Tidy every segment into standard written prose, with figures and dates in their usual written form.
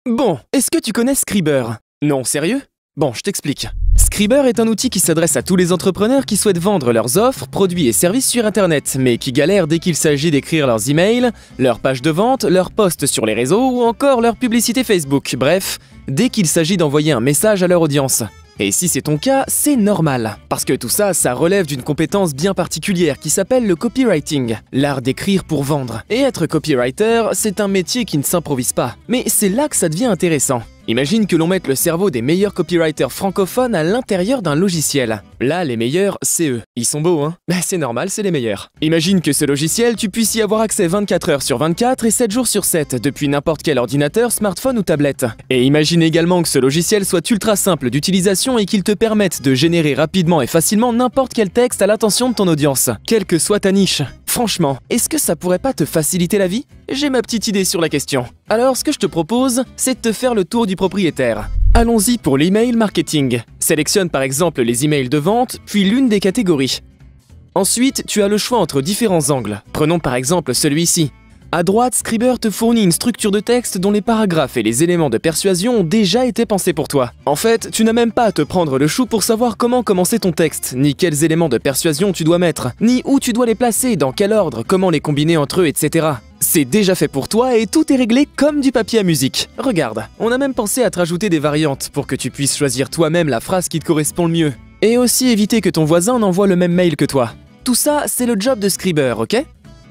Bon, est-ce que tu connais Scriber? Non, sérieux? Bon, je t'explique. Scriber est un outil qui s'adresse à tous les entrepreneurs qui souhaitent vendre leurs offres, produits et services sur Internet, mais qui galèrent dès qu'il s'agit d'écrire leurs emails, leurs pages de vente, leurs posts sur les réseaux ou encore leur publicité Facebook. Bref, dès qu'il s'agit d'envoyer un message à leur audience. Et si c'est ton cas, c'est normal. Parce que tout ça, ça relève d'une compétence bien particulière qui s'appelle le copywriting, l'art d'écrire pour vendre. Et être copywriter, c'est un métier qui ne s'improvise pas. Mais c'est là que ça devient intéressant. Imagine que l'on mette le cerveau des meilleurs copywriters francophones à l'intérieur d'un logiciel. Là, les meilleurs, c'est eux. Ils sont beaux, hein? Bah c'est normal, c'est les meilleurs. Imagine que ce logiciel, tu puisses y avoir accès 24 heures sur 24 et 7 jours sur 7, depuis n'importe quel ordinateur, smartphone ou tablette. Et imagine également que ce logiciel soit ultra simple d'utilisation et qu'il te permette de générer rapidement et facilement n'importe quel texte à l'attention de ton audience, quelle que soit ta niche. Franchement, est-ce que ça pourrait pas te faciliter la vie? J'ai ma petite idée sur la question. Alors, ce que je te propose, c'est de te faire le tour du propriétaire. Allons-y pour l'email marketing. Sélectionne par exemple les emails de vente, puis l'une des catégories. Ensuite, tu as le choix entre différents angles. Prenons par exemple celui-ci. À droite, Scriber te fournit une structure de texte dont les paragraphes et les éléments de persuasion ont déjà été pensés pour toi. En fait, tu n'as même pas à te prendre le chou pour savoir comment commencer ton texte, ni quels éléments de persuasion tu dois mettre, ni où tu dois les placer, dans quel ordre, comment les combiner entre eux, etc. C'est déjà fait pour toi et tout est réglé comme du papier à musique. Regarde, on a même pensé à te rajouter des variantes pour que tu puisses choisir toi-même la phrase qui te correspond le mieux. Et aussi éviter que ton voisin n'envoie le même mail que toi. Tout ça, c'est le job de Scriber, ok ?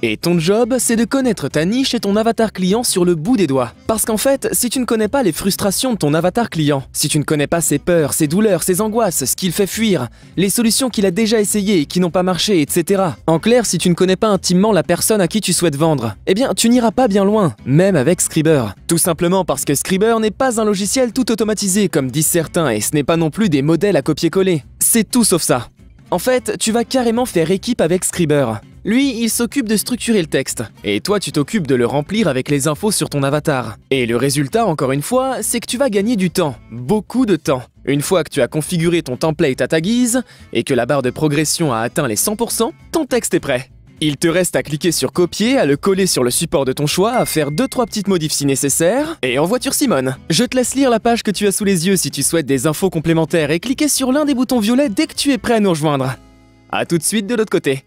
Et ton job, c'est de connaître ta niche et ton avatar client sur le bout des doigts. Parce qu'en fait, si tu ne connais pas les frustrations de ton avatar client, si tu ne connais pas ses peurs, ses douleurs, ses angoisses, ce qu'il fait fuir, les solutions qu'il a déjà essayées et qui n'ont pas marché, etc. En clair, si tu ne connais pas intimement la personne à qui tu souhaites vendre, eh bien, tu n'iras pas bien loin, même avec Scriber. Tout simplement parce que Scriber n'est pas un logiciel tout automatisé comme disent certains et ce n'est pas non plus des modèles à copier-coller. C'est tout sauf ça. En fait, tu vas carrément faire équipe avec Scriber. Lui, il s'occupe de structurer le texte, et toi tu t'occupes de le remplir avec les infos sur ton avatar. Et le résultat, encore une fois, c'est que tu vas gagner du temps, beaucoup de temps. Une fois que tu as configuré ton template à ta guise, et que la barre de progression a atteint les 100%, ton texte est prêt. Il te reste à cliquer sur copier, à le coller sur le support de ton choix, à faire 2-3 petites modifs si nécessaire, et en voiture Simone. Je te laisse lire la page que tu as sous les yeux si tu souhaites des infos complémentaires et cliquer sur l'un des boutons violets dès que tu es prêt à nous rejoindre. A tout de suite de l'autre côté.